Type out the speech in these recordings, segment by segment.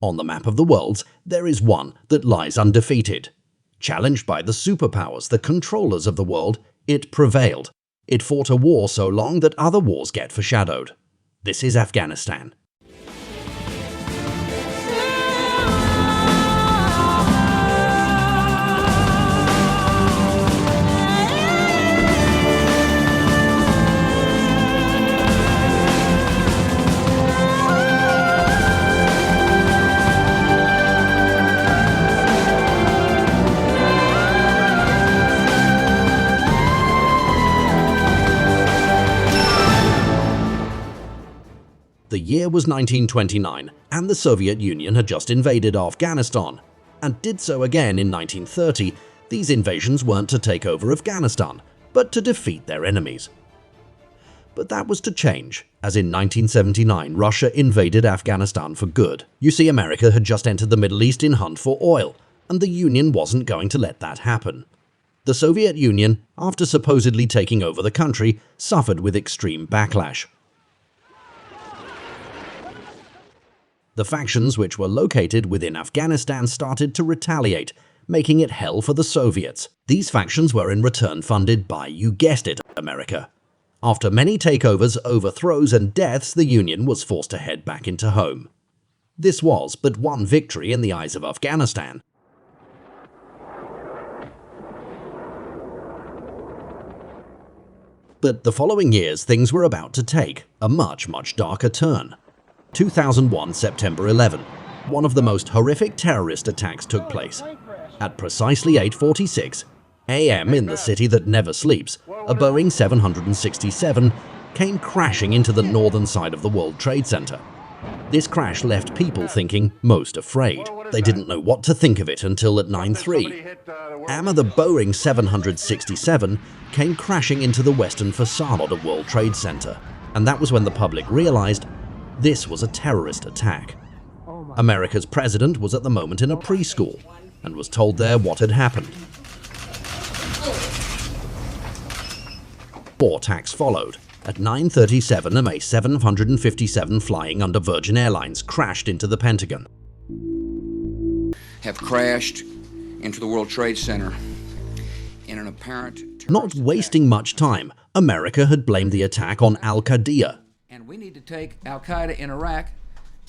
On the map of the worlds, there is one that lies undefeated. Challenged by the superpowers, the controllers of the world, it prevailed. It fought a war so long that other wars get foreshadowed. This is Afghanistan. The year was 1929, and the Soviet Union had just invaded Afghanistan, and did so again in 1930. These invasions weren't to take over Afghanistan, but to defeat their enemies. But that was to change, as in 1979 Russia invaded Afghanistan for good. You see, America had just entered the Middle East in hunt for oil, and the Union wasn't going to let that happen. The Soviet Union, after supposedly taking over the country, suffered with extreme backlash. The factions which were located within Afghanistan started to retaliate, making it hell for the Soviets. These factions were in return funded by, you guessed it, America. After many takeovers, overthrows and deaths, the Union was forced to head back into home. This was but one victory in the eyes of Afghanistan. But the following years, things were about to take a much darker turn. 2001 September 11, one of the most horrific terrorist attacks took place. At precisely 8:46 a.m. in the city that never sleeps, a Boeing 767 came crashing into the northern side of the World Trade Center. This crash left people thinking most afraid. They didn't know what to think of it until at 9:03 a.m. the Boeing 767 came crashing into the western facade of the World Trade Center, and that was when the public realized this was a terrorist attack. America's president was at the moment in a preschool and was told there what had happened. 4 attacks followed. At 9:37 a May 757 flying under Virgin Airlines crashed into the Pentagon. Have crashed into the World Trade Center in an apparent Not wasting much time, America had blamed the attack on Al-Qaeda, and we need to take Al-Qaeda in Iraq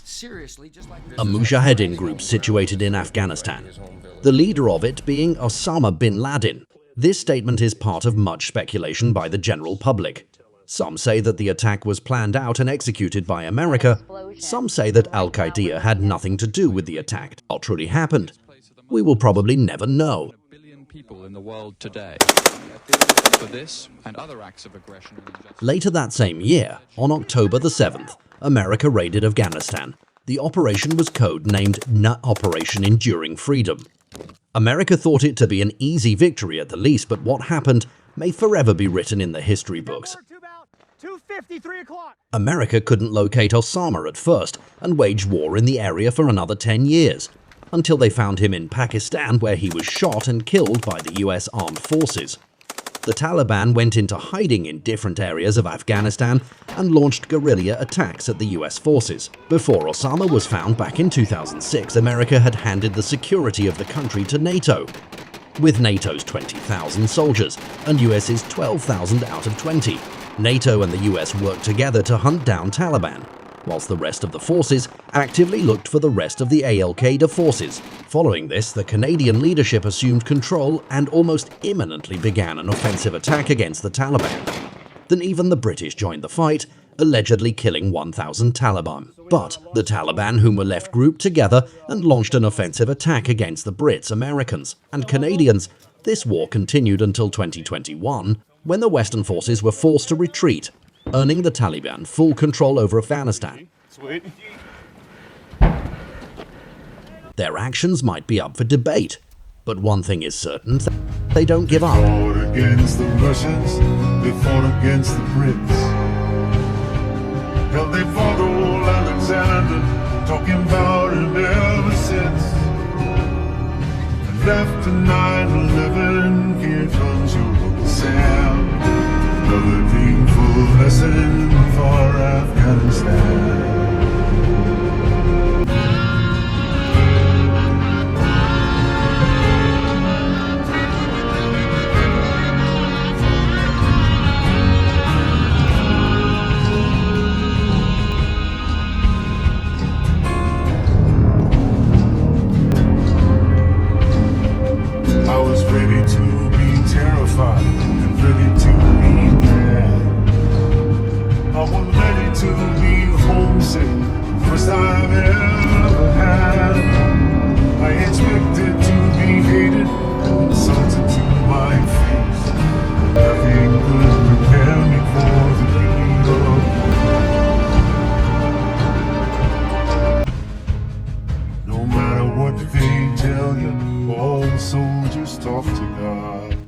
seriously, just like a Mujahideen group situated in Afghanistan, the leader of it being Osama bin Laden. This statement is part of much speculation by the general public. Some say that the attack was planned out and executed by America. Some say that Al-Qaeda had nothing to do with the attack. What truly happened? We will probably never know. People in the world today for this and other acts of aggression and injustice. Later that same year, on October the 7th, America raided Afghanistan. The operation was code-named Operation Enduring Freedom. America thought it to be an easy victory at the least, but what happened may forever be written in the history books. America couldn't locate Osama at first and waged war in the area for another 10 years. Until they found him in Pakistan, where he was shot and killed by the US Armed Forces. The Taliban went into hiding in different areas of Afghanistan and launched guerrilla attacks at the US forces. Before Osama was found back in 2006, America had handed the security of the country to NATO, with NATO's 20,000 soldiers and US's 12,000 out of 20. NATO and the US worked together to hunt down Taliban, whilst the rest of the forces actively looked for the rest of the Al-Qaeda forces. Following this, the Canadian leadership assumed control and almost imminently began an offensive attack against the Taliban. Then even the British joined the fight, allegedly killing 1,000 Taliban. But the Taliban, whom were left grouped together, and launched an offensive attack against the Brits, Americans, and Canadians. This war continued until 2021, when the Western forces were forced to retreat, earning the Taliban full control over Afghanistan. Their actions might be up for debate, but one thing is certain, they don't give up. They fought against the Russians, they fought against the Brits. Hell, they fought old Alexander, talking about it ever since. And after 9/11, here comes your Uncle Sam. Another painful lesson for Afghanistan. mercy, first I've ever had. I expected to be hated and insulted